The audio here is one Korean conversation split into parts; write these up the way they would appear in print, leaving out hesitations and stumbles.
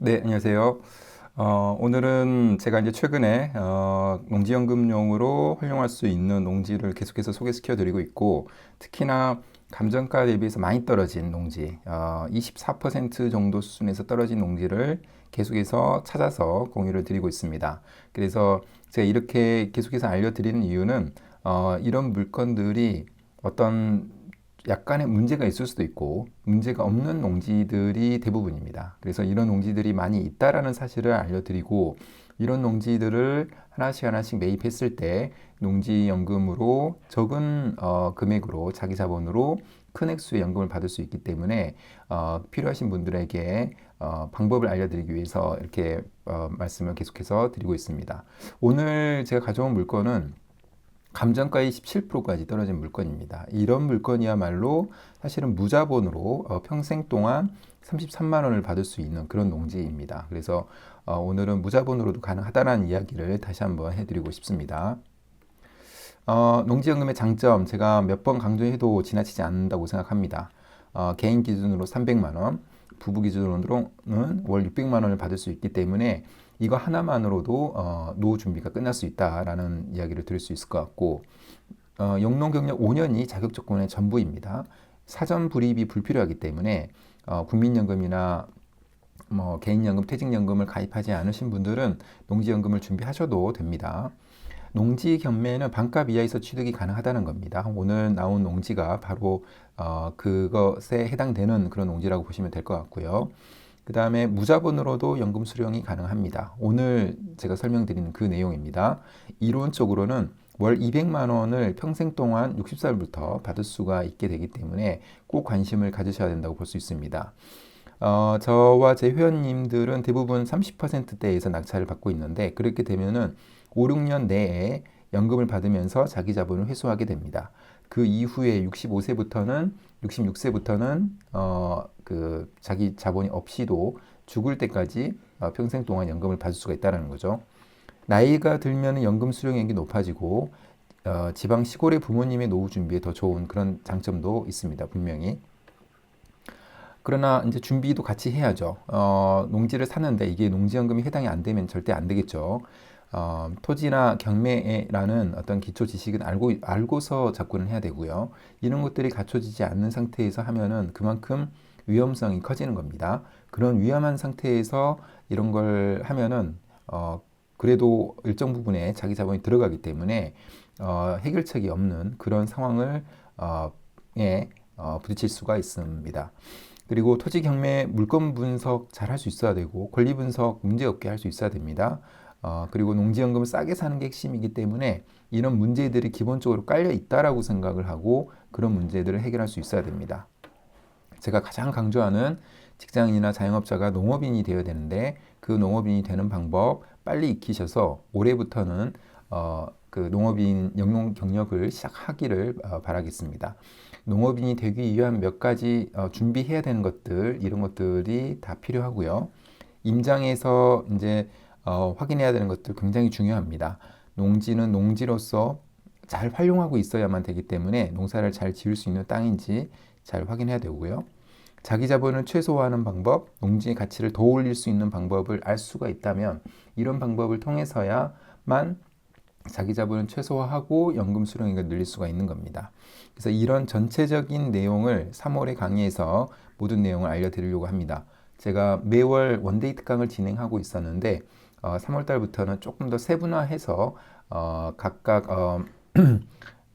네, 안녕하세요. 오늘은 제가 이제 최근에 농지연금용으로 활용할 수 있는 농지를 계속해서 소개시켜 드리고 있고, 특히나 감정가 대비해서 많이 떨어진 농지, 24% 정도 수준에서 떨어진 농지를 계속해서 찾아서 공유를 드리고 있습니다. 그래서 제가 이렇게 계속해서 알려드리는 이유는 이런 물건들이 어떤 약간의 문제가 있을 수도 있고 문제가 없는 농지들이 대부분입니다. 그래서 이런 농지들이 많이 있다라는 사실을 알려드리고, 이런 농지들을 하나씩 하나씩 매입했을 때 농지연금으로 적은 금액으로 자기 자본으로 큰 액수의 연금을 받을 수 있기 때문에 필요하신 분들에게 방법을 알려드리기 위해서 이렇게 말씀을 계속해서 드리고 있습니다. 오늘 제가 가져온 물건은 감정가의 17%까지 떨어진 물건입니다. 이런 물건이야말로 사실은 무자본으로 평생 동안 33만 원을 받을 수 있는 그런 농지입니다. 그래서 오늘은 무자본으로도 가능하다는 이야기를 다시 한번 해드리고 싶습니다. 농지연금의 장점, 제가 몇 번 강조해도 지나치지 않는다고 생각합니다. 개인 기준으로 300만 원, 부부 기준으로는 월 600만 원을 받을 수 있기 때문에 이거 하나만으로도 노후 준비가 끝날 수 있다라는 이야기를 들을 수 있을 것 같고, 영농 경력 5년이 자격 조건의 전부입니다. 사전 불입이 불필요하기 때문에 국민연금이나 뭐 개인연금, 퇴직연금을 가입하지 않으신 분들은 농지연금을 준비하셔도 됩니다. 농지 경매는 반값 이하에서 취득이 가능하다는 겁니다. 오늘 나온 농지가 바로 그것에 해당되는 그런 농지라고 보시면 될 것 같고요. 그 다음에 무자본으로도 연금 수령이 가능합니다. 오늘 제가 설명드리는 그 내용입니다. 이론적으로는 월 200만 원을 평생 동안 60살부터 받을 수가 있게 되기 때문에 꼭 관심을 가지셔야 된다고 볼 수 있습니다. 저와 제 회원님들은 대부분 30%대에서 낙찰을 받고 있는데, 그렇게 되면은 5, 6년 내에 연금을 받으면서 자기 자본을 회수하게 됩니다. 그 이후에 65세부터는 66세부터는 그 자기 자본이 없이도 죽을 때까지 평생 동안 연금을 받을 수가 있다는 거죠. 나이가 들면 연금 수령액이 높아지고 지방 시골의 부모님의 노후 준비에 더 좋은 그런 장점도 있습니다. 분명히. 그러나 이제 준비도 같이 해야죠. 농지를 사는데 이게 농지연금이 해당이 안 되면 절대 안 되겠죠. 토지나 경매라는 어떤 기초 지식은 알고서 접근을 해야 되고요. 이런 것들이 갖춰지지 않는 상태에서 하면은 그만큼 위험성이 커지는 겁니다. 그런 위험한 상태에서 이런 걸 하면은 그래도 일정 부분에 자기 자본이 들어가기 때문에 해결책이 없는 그런 상황을 부딪힐 수가 있습니다. 그리고 토지 경매 물건 분석 잘 할 수 있어야 되고, 권리 분석 문제없게 할 수 있어야 됩니다. 그리고 농지연금을 싸게 사는 게 핵심이기 때문에 이런 문제들이 기본적으로 깔려 있다라고 생각을 하고 그런 문제들을 해결할 수 있어야 됩니다. 제가 가장 강조하는 직장인이나 자영업자가 농업인이 되어야 되는데, 그 농업인이 되는 방법 빨리 익히셔서 올해부터는 그 농업인 영농 경력을 시작하기를 바라겠습니다. 농업인이 되기 위한 몇 가지 준비해야 되는 것들, 이런 것들이 다 필요하고요. 임장에서 이제 확인해야 되는 것들 굉장히 중요합니다. 농지는 농지로서 잘 활용하고 있어야만 되기 때문에 농사를 잘 지을 수 있는 땅인지 잘 확인해야 되고요. 자기 자본을 최소화하는 방법, 농지의 가치를 더 올릴 수 있는 방법을 알 수가 있다면 이런 방법을 통해서야만 자기 자본을 최소화하고 연금 수령액을 늘릴 수가 있는 겁니다. 그래서 이런 전체적인 내용을 3월의 강의에서 모든 내용을 알려드리려고 합니다. 제가 매월 원데이 특강을 진행하고 있었는데 3월 달부터는 조금 더 세분화해서 각각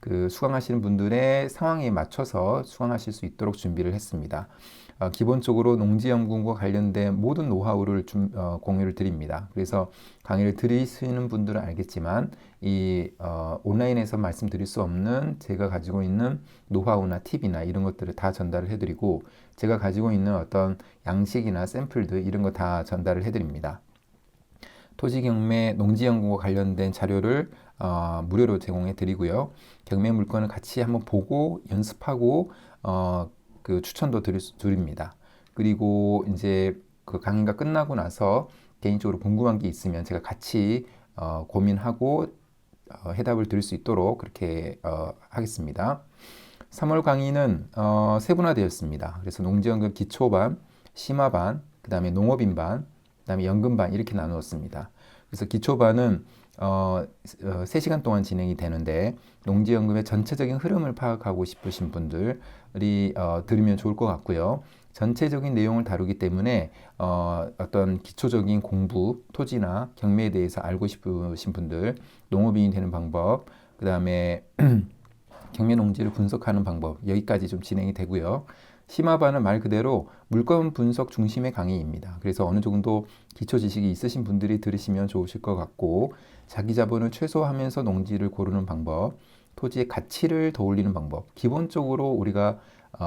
그 수강하시는 분들의 상황에 맞춰서 수강하실 수 있도록 준비를 했습니다. 기본적으로 농지연금과 관련된 모든 노하우를 공유를 드립니다. 그래서 강의를 들으시는 분들은 알겠지만 이 온라인에서 말씀드릴 수 없는 제가 가지고 있는 노하우나 팁이나 이런 것들을 다 전달을 해드리고, 제가 가지고 있는 어떤 양식이나 샘플들 이런 거 다 전달을 해드립니다. 토지 경매, 농지연금과 관련된 자료를 무료로 제공해 드리고요. 경매 물건을 같이 한번 보고 연습하고 그 추천도 드립니다. 그리고 이제 그 강의가 끝나고 나서 개인적으로 궁금한 게 있으면 제가 같이 고민하고 해답을 드릴 수 있도록 그렇게 하겠습니다. 3월 강의는 세분화되었습니다. 그래서 농지연금 기초반, 심화반, 그 다음에 농업인반, 그다음에 연금반 이렇게 나누었습니다. 그래서 기초반은 3시간 동안 진행이 되는데 농지연금의 전체적인 흐름을 파악하고 싶으신 분들이 들으면 좋을 것 같고요. 전체적인 내용을 다루기 때문에 어떤 기초적인 공부, 토지나 경매에 대해서 알고 싶으신 분들, 농업인이 되는 방법, 그 다음에 경매 농지를 분석하는 방법, 여기까지 좀 진행이 되고요. 심화반은 말 그대로 물건 분석 중심의 강의입니다. 그래서 어느 정도 기초 지식이 있으신 분들이 들으시면 좋으실 것 같고, 자기 자본을 최소화하면서 농지를 고르는 방법, 토지의 가치를 더 올리는 방법. 기본적으로 우리가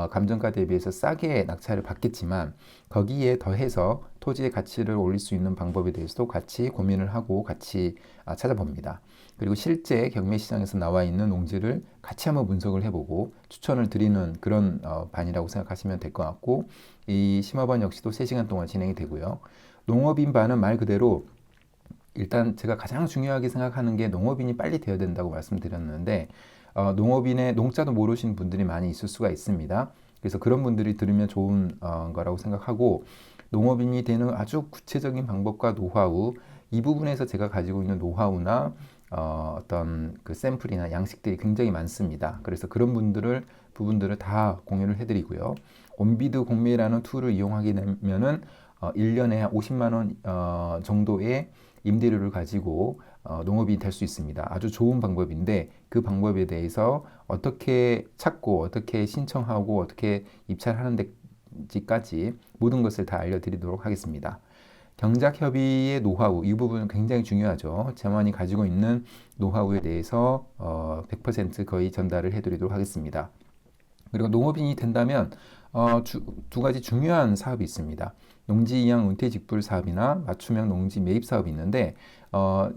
감정가 대비해서 싸게 낙찰을 받겠지만 거기에 더해서 토지의 가치를 올릴 수 있는 방법에 대해서도 같이 고민을 하고 같이 찾아봅니다. 그리고 실제 경매 시장에서 나와 있는 농지를 같이 한번 분석을 해보고 추천을 드리는 그런 반이라고 생각하시면 될 것 같고, 이 심화반 역시도 3시간 동안 진행이 되고요. 농업인 반은 말 그대로 일단 제가 가장 중요하게 생각하는 게 농업인이 빨리 되어야 된다고 말씀드렸는데 농업인의 농자도 모르시는 분들이 많이 있을 수가 있습니다. 그래서 그런 분들이 들으면 좋은 거라고 생각하고, 농업인이 되는 아주 구체적인 방법과 노하우, 이 부분에서 제가 가지고 있는 노하우나 어떤 그 샘플이나 양식들이 굉장히 많습니다. 그래서 그런 부분들을 다 공유를 해드리고요. 온비드 공매라는 툴을 이용하게 되면은 1년에 50만 원 정도의 임대료를 가지고 농업인이 될 수 있습니다. 아주 좋은 방법인데 그 방법에 대해서 어떻게 찾고 어떻게 신청하고 어떻게 입찰하는 데까지 모든 것을 다 알려드리도록 하겠습니다. 경작협의의 노하우, 이 부분은 굉장히 중요하죠. 재만이 가지고 있는 노하우에 대해서 100% 거의 전달을 해드리도록 하겠습니다. 그리고 농업인이 된다면 두 가지 중요한 사업이 있습니다. 농지 이양 은퇴 직불 사업이나 맞춤형 농지 매입 사업이 있는데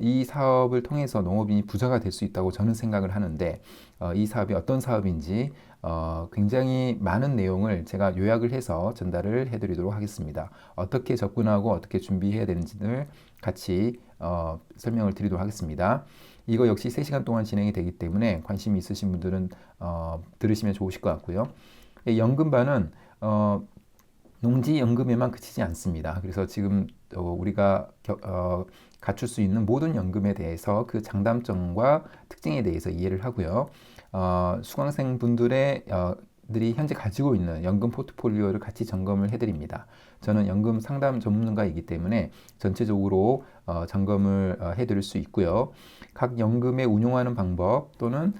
이 사업을 통해서 농업인이 부자가 될 수 있다고 저는 생각을 하는데 이 사업이 어떤 사업인지 굉장히 많은 내용을 제가 요약을 해서 전달을 해드리도록 하겠습니다. 어떻게 접근하고 어떻게 준비해야 되는지를 같이 설명을 드리도록 하겠습니다. 이거 역시 3시간 동안 진행이 되기 때문에 관심이 있으신 분들은 들으시면 좋으실 것 같고요. 연금반은 농지 연금에만 그치지 않습니다. 그래서 지금 우리가 갖출 수 있는 모든 연금에 대해서 그 장단점과 특징에 대해서 이해를 하고요. 수강생 분들의 들이 현재 가지고 있는 연금 포트폴리오를 같이 점검을 해드립니다. 저는 연금 상담 전문가이기 때문에 전체적으로 점검을 해드릴 수 있고요. 각 연금에 운용하는 방법 또는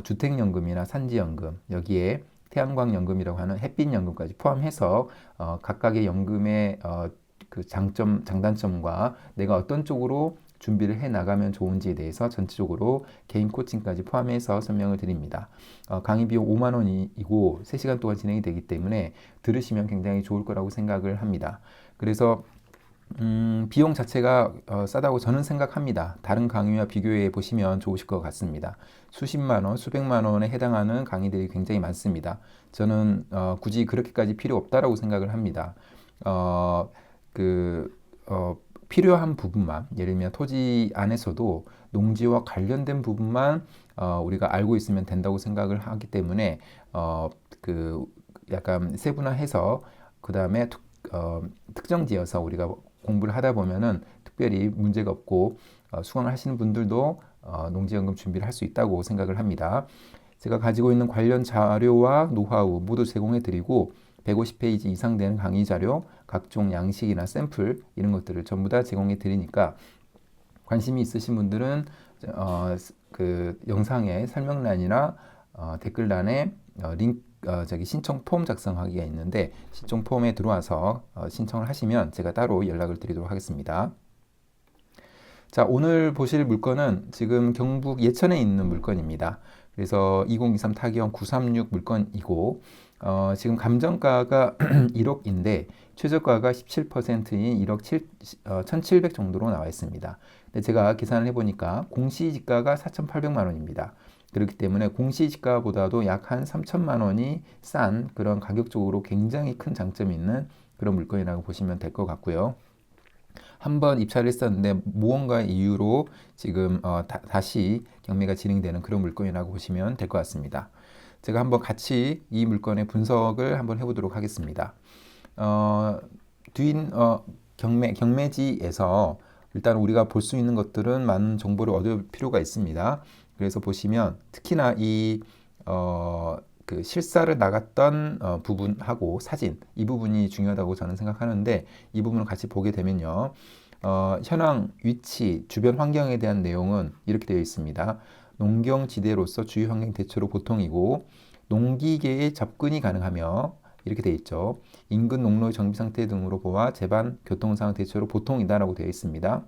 주택연금이나 산지연금, 여기에 태양광연금이라고 하는 햇빛연금까지 포함해서 각각의 연금의 그 장점, 장단점과 내가 어떤 쪽으로 준비를 해 나가면 좋은지에 대해서 전체적으로 개인 코칭까지 포함해서 설명을 드립니다. 강의 비용 5만 원이고 3시간 동안 진행이 되기 때문에 들으시면 굉장히 좋을 거라고 생각을 합니다. 그래서 비용 자체가 싸다고 저는 생각합니다. 다른 강의와 비교해 보시면 좋으실 것 같습니다. 수십만 원, 수백만 원에 해당하는 강의들이 굉장히 많습니다. 저는 굳이 그렇게까지 필요 없다라고 생각을 합니다. 필요한 부분만, 예를 들면 토지 안에서도 농지와 관련된 부분만 우리가 알고 있으면 된다고 생각을 하기 때문에 약간 세분화해서 그 다음에 특정 지어서 우리가 공부를 하다 보면은 특별히 문제가 없고 수강을 하시는 분들도 농지연금 준비를 할 수 있다고 생각을 합니다. 제가 가지고 있는 관련 자료와 노하우 모두 제공해 드리고 150페이지 이상 되는 강의 자료, 각종 양식이나 샘플 이런 것들을 전부 다 제공해 드리니까 관심이 있으신 분들은 그 영상의 설명란이나 댓글란에 신청 폼 작성하기가 있는데 신청 폼에 들어와서 신청을 하시면 제가 따로 연락을 드리도록 하겠습니다. 자, 오늘 보실 물건은 지금 경북 예천에 있는 물건입니다. 그래서 2023 타기형 936 물건이고 지금 감정가가 1억인데 최저가가 17%인 1억 1,700 정도로 나와 있습니다. 근데 제가 계산을 해보니까 공시지가가 4,800만 원입니다. 그렇기 때문에 공시지가보다도 약 한 3천만 원이 싼 그런 가격적으로 굉장히 큰 장점이 있는 그런 물건이라고 보시면 될 것 같고요. 한번 입찰을 했었는데 무언가의 이유로 지금 다시 경매가 진행되는 그런 물건이라고 보시면 될 것 같습니다. 제가 한번 같이 이 물건의 분석을 한번 해보도록 하겠습니다. 경매지에서 일단 우리가 볼 수 있는 것들은 많은 정보를 얻을 필요가 있습니다. 그래서 보시면 특히나 그 실사를 나갔던 부분하고 사진, 이 부분이 중요하다고 저는 생각하는데, 이 부분을 같이 보게 되면요. 현황, 위치, 주변 환경에 대한 내용은 이렇게 되어 있습니다. 농경지대로서 주요 환경 대체로 보통이고, 농기계에 접근이 가능하며, 이렇게 되어 있죠. 인근 농로의 정비 상태 등으로 보아 제반 교통상황 대체로 보통이다라고 되어 있습니다.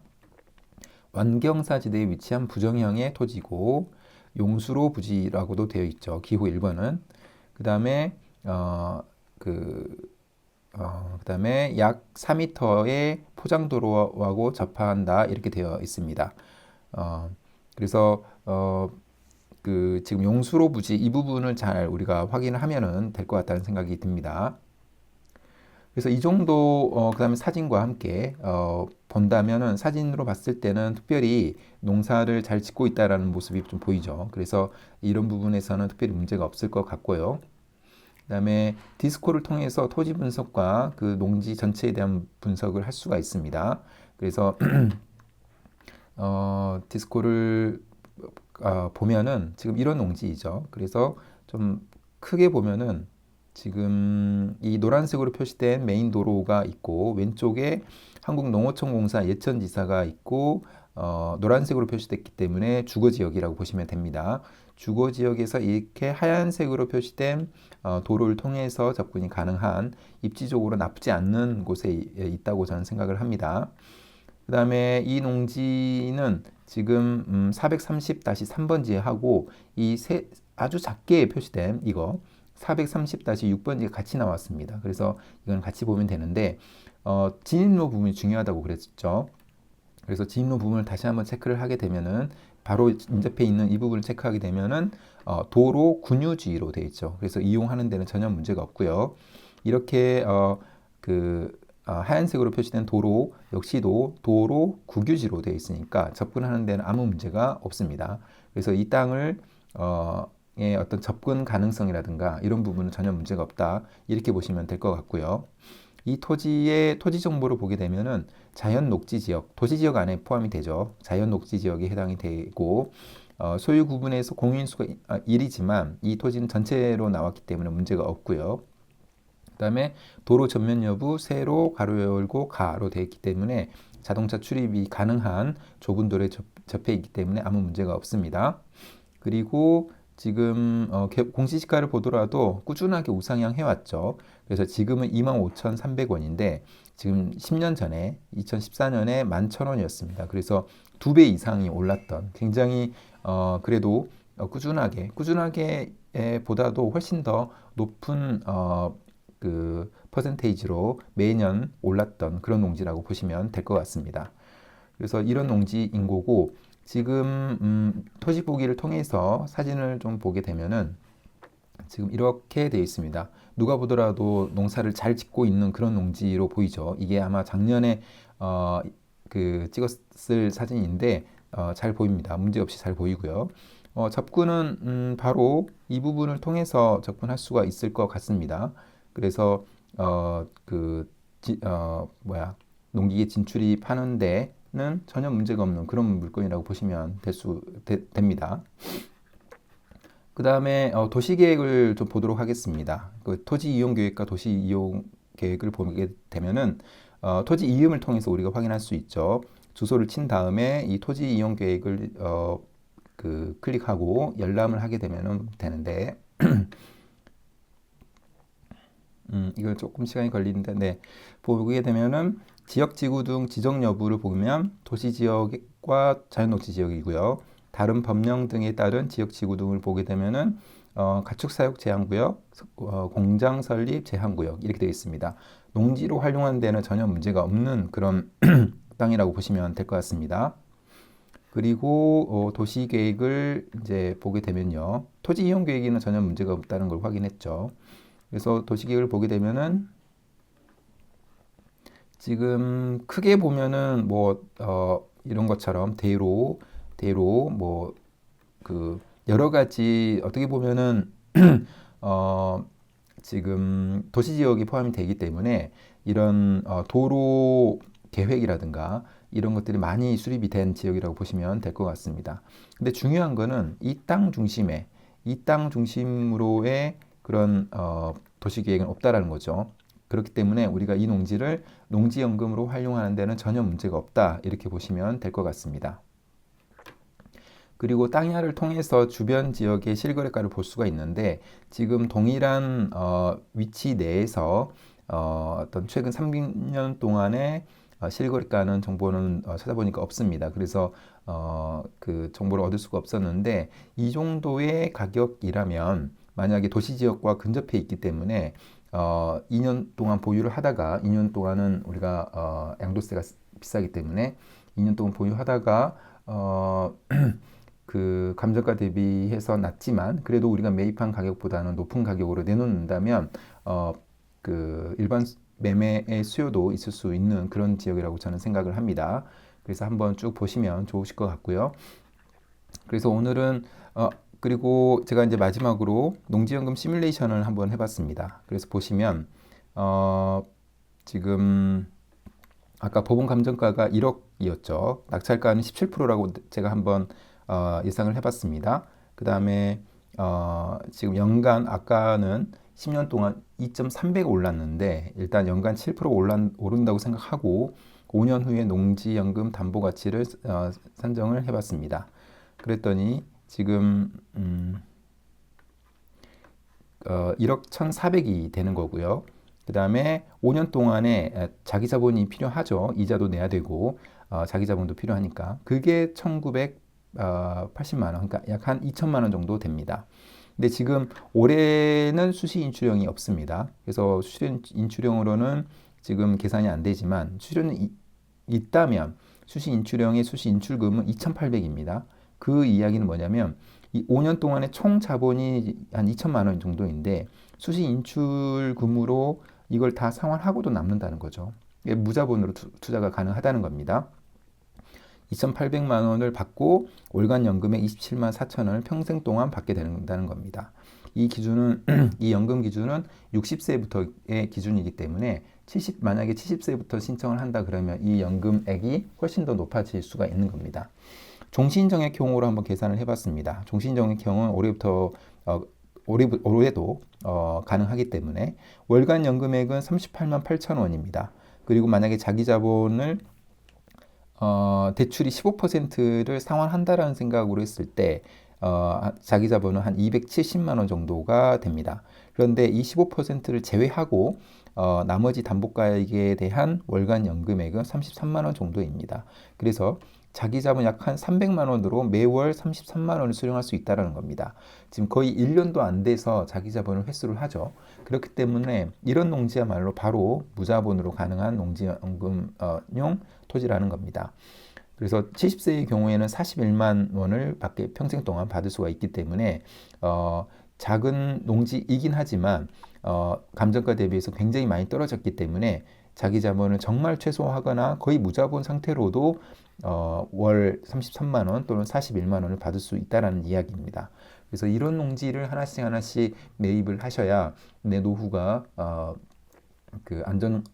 완경사지대에 위치한 부정형의 토지고, 용수로 부지라고도 되어 있죠. 기호 1번은. 그 다음에 그다음에 약 4m의 포장도로하고 접한다, 이렇게 되어 있습니다. 그래서 지금 용수로 부지 이 부분을 잘 우리가 확인을 하면은 될 것 같다는 생각이 듭니다. 그래서 이 정도 그다음에 사진과 함께 본다면은, 사진으로 봤을 때는 특별히 농사를 잘 짓고 있다라는 모습이 좀 보이죠. 그래서 이런 부분에서는 특별히 문제가 없을 것 같고요. 그다음에 디스코를 통해서 토지 분석과 그 농지 전체에 대한 분석을 할 수가 있습니다. 그래서 디스코를 보면은 지금 이런 농지이죠. 그래서 좀 크게 보면은 지금 이 노란색으로 표시된 메인 도로가 있고, 왼쪽에 한국농어촌공사 예천지사가 있고, 노란색으로 표시됐기 때문에 주거지역이라고 보시면 됩니다. 주거지역에서 이렇게 하얀색으로 표시된 도로를 통해서 접근이 가능한, 입지적으로 나쁘지 않는 곳에 있다고 저는 생각을 합니다. 그 다음에 이 농지는 지금 430-3번지하고 아주 작게 표시된 이거 430-6번지가 같이 나왔습니다. 그래서 이건 같이 보면 되는데, 진입로 부분이 중요하다고 그랬죠. 그래서 진입로 부분을 다시 한번 체크를 하게 되면은, 바로 인접해 있는 이 부분을 체크하게 되면은 도로 군유지로 되어 있죠. 그래서 이용하는 데는 전혀 문제가 없고요. 이렇게 하얀색으로 표시된 도로 역시도 도로 국유지로 되어 있으니까 접근하는 데는 아무 문제가 없습니다. 그래서 이 땅을 어떤 접근 가능성이라든가 이런 부분은 전혀 문제가 없다, 이렇게 보시면 될 것 같고요. 이 토지의 토지 정보를 보게 되면은 자연 녹지 지역, 도시 지역 안에 포함이 되죠. 자연 녹지 지역에 해당이 되고, 소유 구분에서 공유인수가 1이지만 이 토지는 전체로 나왔기 때문에 문제가 없고요. 그 다음에 도로 전면 여부 세로 가로 열고 가로 되어 있기 때문에 자동차 출입이 가능한 좁은 도로에 접해 있기 때문에 아무 문제가 없습니다. 그리고 지금 공시지가를 보더라도 꾸준하게 우상향 해왔죠. 그래서 지금은 25,300원인데 지금 10년 전에 2014년에 11,000원이었습니다. 그래서 2배 이상이 올랐던, 굉장히 그래도 꾸준하게 보다도 훨씬 더 높은 그 퍼센테이지로 매년 올랐던 그런 농지라고 보시면 될 것 같습니다. 그래서 이런 농지인 거고, 지금 토지 보기를 통해서 사진을 좀 보게 되면은 지금 이렇게 되어 있습니다. 누가 보더라도 농사를 잘 짓고 있는 그런 농지로 보이죠. 이게 아마 작년에 찍었을 사진인데 잘 보입니다. 문제없이 잘 보이고요. 접근은 바로 이 부분을 통해서 접근할 수가 있을 것 같습니다. 그래서 농기계 진출입하는 데는 전혀 문제가 없는 그런 물건이라고 보시면 됩니다. 그 다음에 도시계획을 좀 보도록 하겠습니다. 그 토지 이용 계획과 도시 이용 계획을 보게 되면은 토지 이음을 통해서 우리가 확인할 수 있죠. 주소를 친 다음에 이 토지 이용 계획을 클릭하고 열람을 하게 되면 되는데 이거 조금 시간이 걸리는데, 네, 보게 되면은 지역 지구 등 지정 여부를 보면 도시 지역과 자연녹지 지역이고요. 다른 법령 등에 따른 지역 지구 등을 보게 되면은 가축 사육 제한구역, 공장 설립 제한구역 이렇게 되어 있습니다. 농지로 활용하는 데는 전혀 문제가 없는 그런 땅이라고 보시면 될 것 같습니다. 그리고 도시 계획을 이제 보게 되면요, 토지 이용 계획에는 전혀 문제가 없다는 걸 확인했죠. 그래서 도시 계획을 보게 되면은 지금 크게 보면은 이런 것처럼 대로 여러 가지 어떻게 보면은 지금 도시 지역이 포함이 되기 때문에 이런 도로 계획이라든가 이런 것들이 많이 수립이 된 지역이라고 보시면 될 것 같습니다. 근데 중요한 거는 이 땅 중심으로의 그런 도시 계획은 없다라는 거죠. 그렇기 때문에 우리가 이 농지를 농지연금으로 활용하는 데는 전혀 문제가 없다 이렇게 보시면 될 것 같습니다. 그리고 땅야를 통해서 주변 지역의 실거래가를 볼 수가 있는데 지금 동일한 위치 내에서 어떤 최근 3년 동안의 실거래가는 정보는 찾아보니까 없습니다. 그래서 그 정보를 얻을 수가 없었는데 이 정도의 가격이라면 만약에 도시 지역과 근접해 있기 때문에 2년 동안 보유를 하다가 2년 동안은 우리가 양도세가 비싸기 때문에 2년 동안 보유하다가 그 감정가 대비해서 낮지만 그래도 우리가 매입한 가격보다는 높은 가격으로 내놓는다면 그 일반 매매의 수요도 있을 수 있는 그런 지역이라고 저는 생각을 합니다. 그래서 한번 쭉 보시면 좋으실 것 같고요. 그래서 오늘은 그리고 제가 이제 마지막으로 농지연금 시뮬레이션을 한번 해봤습니다. 그래서 보시면 지금 아까 법원 감정가가 1억이었죠. 낙찰가는 17%라고 제가 한번 예상을 해봤습니다. 그 다음에 지금 연간 아까는 10년 동안 2.3배가 올랐는데 일단 연간 7% 오른다고 생각하고 5년 후에 농지연금 담보가치를 산정을 해봤습니다. 그랬더니 지금 1억 1,400이 되는 거고요. 그 다음에 5년 동안에 자기 자본이 필요하죠. 이자도 내야 되고 자기 자본도 필요하니까 그게 1,980만 원, 그러니까 약 한 2천만 원 정도 됩니다. 근데 지금 올해는 수시 인출형이 없습니다. 그래서 수시 인출형으로는 지금 계산이 안 되지만 수수료는 있다면 수시 인출형의 수시 인출금은 2,800입니다. 그 이야기는 뭐냐면 이 5년 동안의 총 자본이 한 2천만 원 정도인데 수시 인출금으로 이걸 다 상환하고도 남는다는 거죠. 무자본으로 투자가 가능하다는 겁니다. 2,800만 원을 받고 월간 연금액 27만 4천 원을 평생 동안 받게 된다는 겁니다. 이 기준은 이 연금 기준은 60세부터의 기준이기 때문에 만약에 70세부터 신청을 한다 그러면 이 연금액이 훨씬 더 높아질 수가 있는 겁니다. 종신정액 경우로 한번 계산을 해봤습니다. 종신정액 경우는 올해도 가능하기 때문에 월간 연금액은 38만 8천 원입니다. 그리고 만약에 자기 자본을 대출이 15%를 상환한다라는 생각으로 했을 때 자기 자본은 한 270만 원 정도가 됩니다. 그런데 이 15%를 제외하고 나머지 담보가액에 대한 월간 연금액은 33만 원 정도입니다. 그래서 자기 자본 약 한 300만 원으로 매월 33만 원을 수령할 수 있다는 겁니다. 지금 거의 1년도 안 돼서 자기 자본을 회수를 하죠. 그렇기 때문에 이런 농지야말로 바로 무자본으로 가능한 농지연금용 토지라는 겁니다. 그래서 70세의 경우에는 41만 원을 평생 동안 받을 수가 있기 때문에 작은 농지이긴 하지만 감정가 대비해서 굉장히 많이 떨어졌기 때문에 자기 자본을 정말 최소화하거나 거의 무자본 상태로도 월 33만 원 또는 41만 원을 받을 수 있다는 이야기입니다. 그래서 이런 농지를 하나씩 매입을 하셔야 내 노후가 그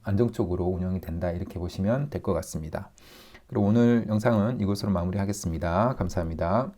안정적으로 운영이 된다 이렇게 보시면 될 것 같습니다. 그리고 오늘 영상은 이것으로 마무리하겠습니다. 감사합니다.